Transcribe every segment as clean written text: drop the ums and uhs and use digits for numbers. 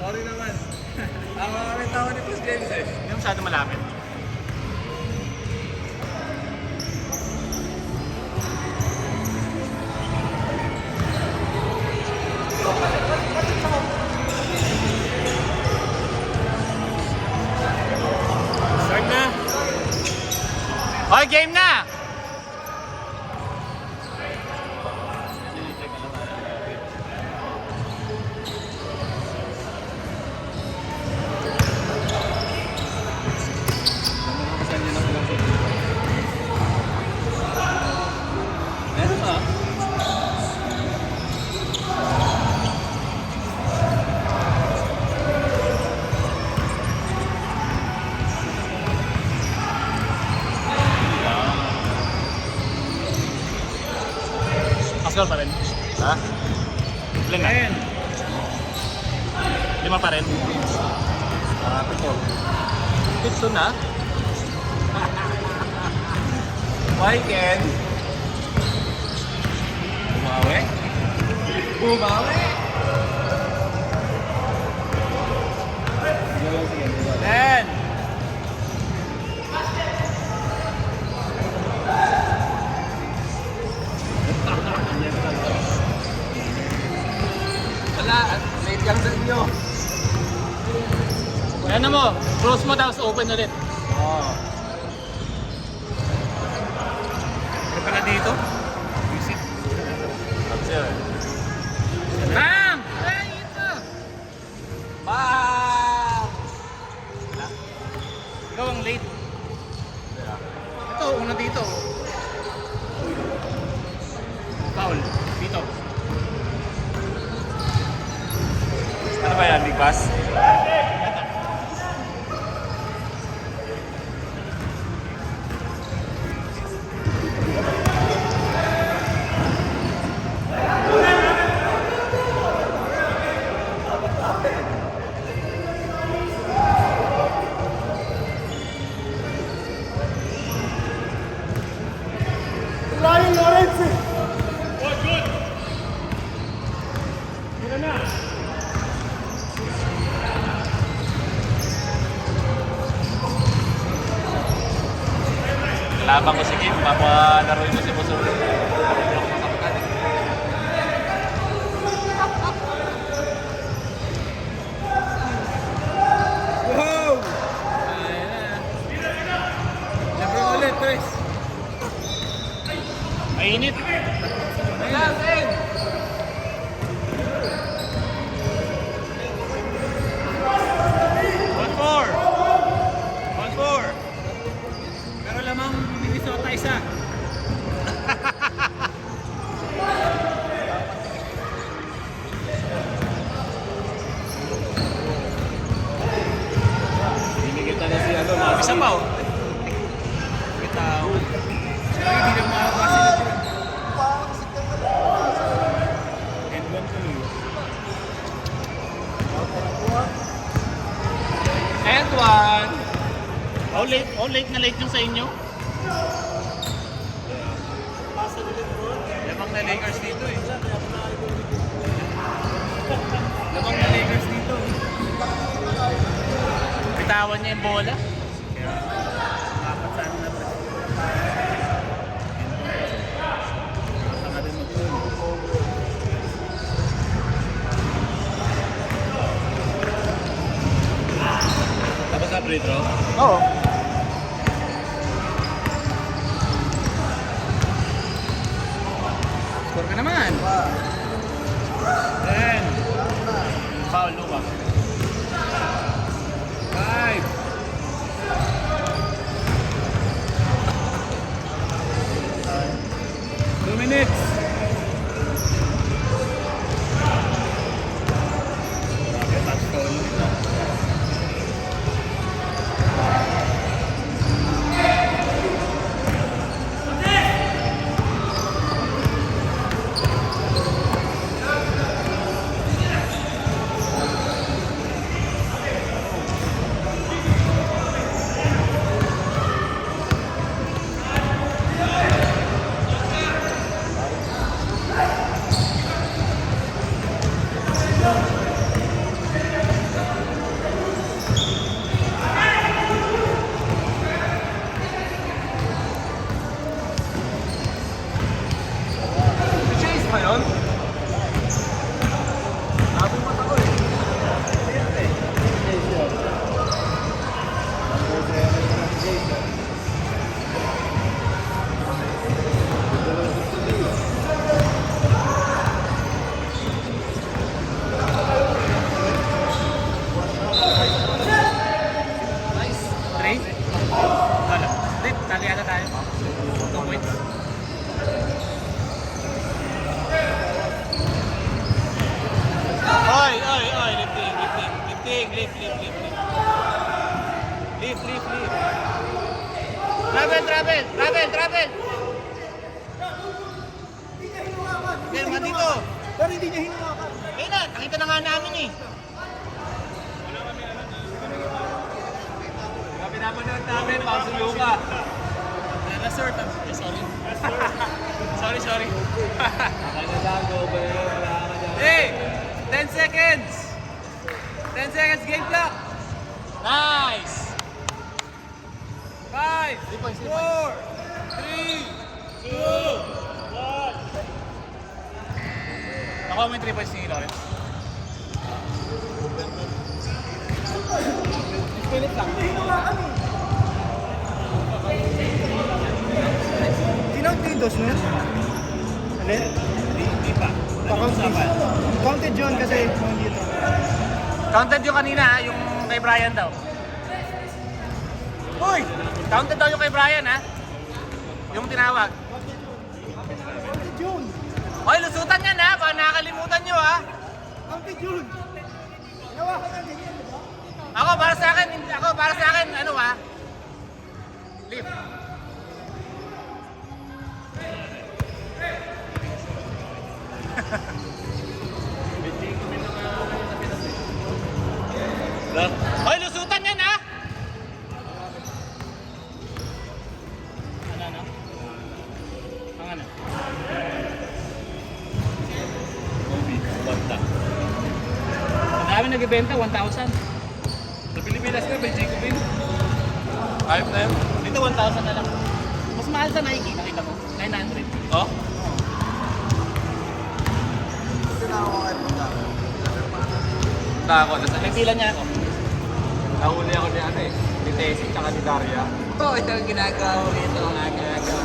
Sorry naman. Ang mga tao ni Boss James eh. Hindi masyado malapit. Start na. Okay, game na! Meron ba? Pascal pa rin. Ha? Ilan na? 5 pa rin. Pito. Pitso na. Why, Ken? Bumawi? Bumawi! Ten! Wala, late lang sa inyo. Ano mo? Close mo tapos open ulit. Oo. Ano pala dito? Visit. Sir. Bam! Ay, ito! Bam! Ikaw ang late. Ito, una dito. Foul. Dito. Ano ba yan, Big Bass? Kalabang ko si Kim, papalaroin ko si Boso. Wow! Lebron ulit, Chris. Mainit. Ayan, Ken! 1-4. 1-4. Pero lamang Minnesota isa. Binigyan na si ano, mga Isa pa oh. Bitaw. Hindi na makakasi na dyan. And one tuloy. And one. Oh, late na late yung sa inyo. Lamang na Lakers dito eh. Lamang na Lakers dito. Bitawan niya yung bola. Kaya, apat sa ano na ba? Saka din mag-uwi. Tapos na free throw? Oo. Score ka naman. 10. Foul, Luka. 5. 2 minutes. Grabe, touch foul. 5. nga namin eh. Pinapanood namin, pausulo ka. Resort. Sorry. Sorry. Ano lang, go ba yun? Wala ka dyan. Hey! 10 seconds! 10 seconds game clock! Nice! 5, 3 points, 3 4, 3, 2, Nakuha mo yung 3 points ni Lawrence. Tinawag din dos mo yun? Alin? Hindi pa. Counted yun kasi kung dito. Counted yung kanina ha, yung kay Brian daw. Uy! Counted daw yung kay Brian ha. Yung tinawag. Counted yun! Hoy, lusutan yan ha, baka nakakalimutan nyo ha. Counted yun! Nawa ka na ganyan, di ba? Ako para sa akin, ano ha? Leave. Hoy, lusutan yan ha! Ano? Ang ano? Kobe, banta. Ang dami nagbibenta, 1,000. Sa Pilipinas ka, may Jacobin. Ayop na yun. Dito 1,000 na lang. Mas mahal sa Nike, nakita mo? 900. Oh? Tako, nasa Nagpila niya ako. nahuli ako ni ano eh. Ni Tessie tsaka ni Daria. Oo, ito ang ginagawa ko rito. Ang ginagawa.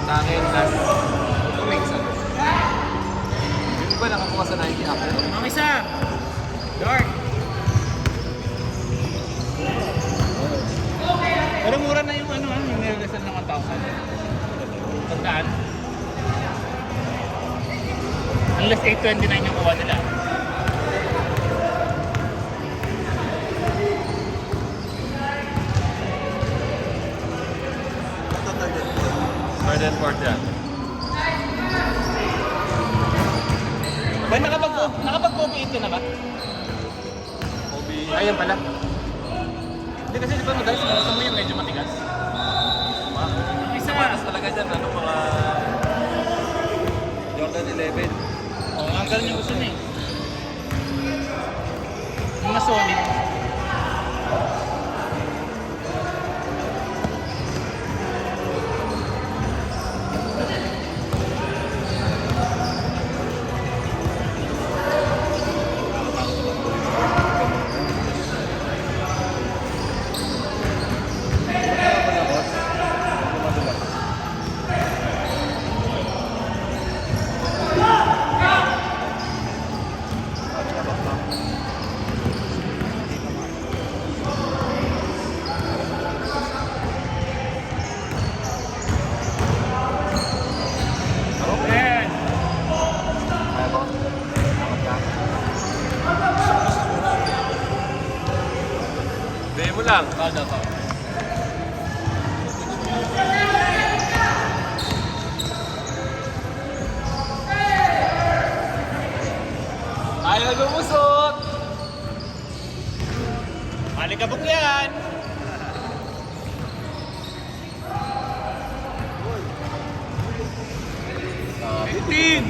Sa akin, last 2 weeks ago. Yung ba nakakuha sa Nike app? Ang isa! Dark! Pero mura na yung ano ha, yung nire-resell ng 1,000. Tandaan. Unless 829 yung kuha nila. Third and fourth yan. Ba, nakapag-copy ka na ba? Kobe. Ayun pala. Hindi kasi di ba madalas gusto mo yung medyo matigas? Ang isa nga. Mas talaga dyan, ano, mga Jordan 11. Oo, ang ganun yung gusto niya eh. Yung mas solid. Ayan. Bigay mo lang. Kada pa. Ayaw lumusot! Malikabok yan! Bitin!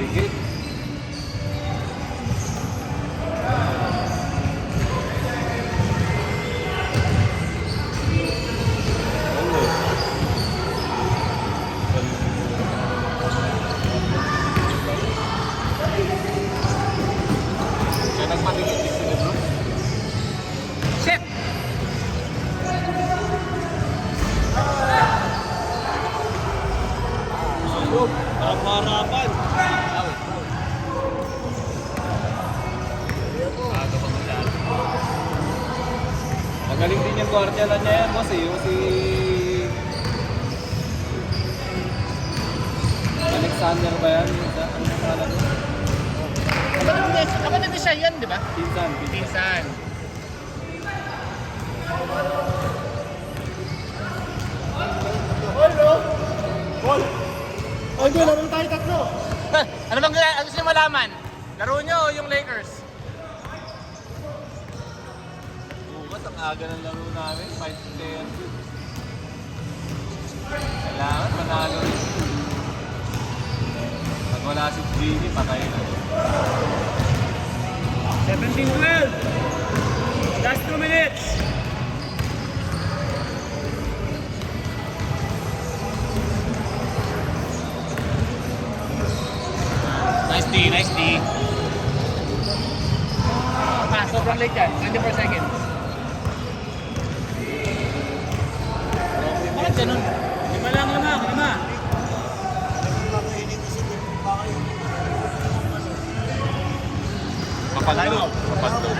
Kaya nagpatingin din sila bro. Shit! Harapan! Magaling din yung kwartyalan niya yan, boss eh. Yung si Alexander ba yan? Ano yung pangalan niya? Kapatid ni siya yan, di ba? Pinsan. Pinsan. Oh, hindi, laro tayo tatlo. Ano bang gusto nyo malaman? Laro nyo o yung Lakers? Bukas ang aga ng laro namin. 5-10. Kailangan manalo. Pag wala si Gigi, patay na. 17-12. Last 2 minutes. Nice D, nice D. Sobrang late yan. 24 seconds. Bakit ganun? 5 lang, 5. Mapaglo. Mapaglo.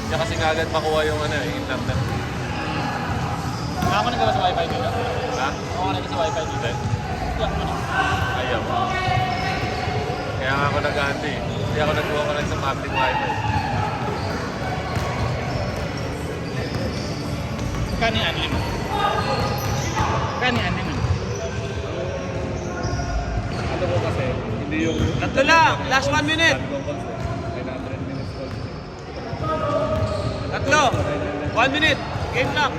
Diyan kasi kagad makuha yung internet. Ako nagawa sa wifi dito. Ha? Ako nagawa sa wifi dito. Yak mo na. Ayaw. Kaya nga ako nag-aante eh. Hindi ako nagawa ko lang sa public wifi. Kani unlimited. Kani unlimited. Ano ko kasi, hindi yung... Tatlo lang! Last 1 minute! 900 minutes call. Tatlo! 1 minute! Game clock!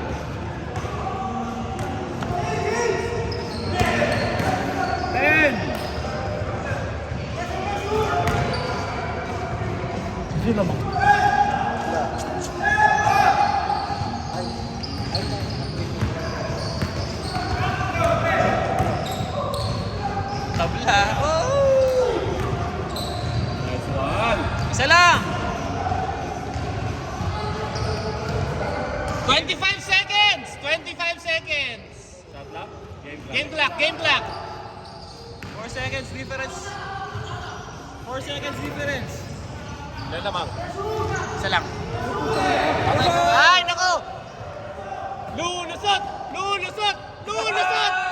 Sino mo? Tabla! Oh! Nice one! Isa lang! 25 seconds! 25 seconds! Shot lock? Game clock. Game clock! Game clock! 4 seconds difference! 4 seconds difference! Ilan lamang? Isa lang. Ay, nako! Lulusot! Lulusot! Lulusot!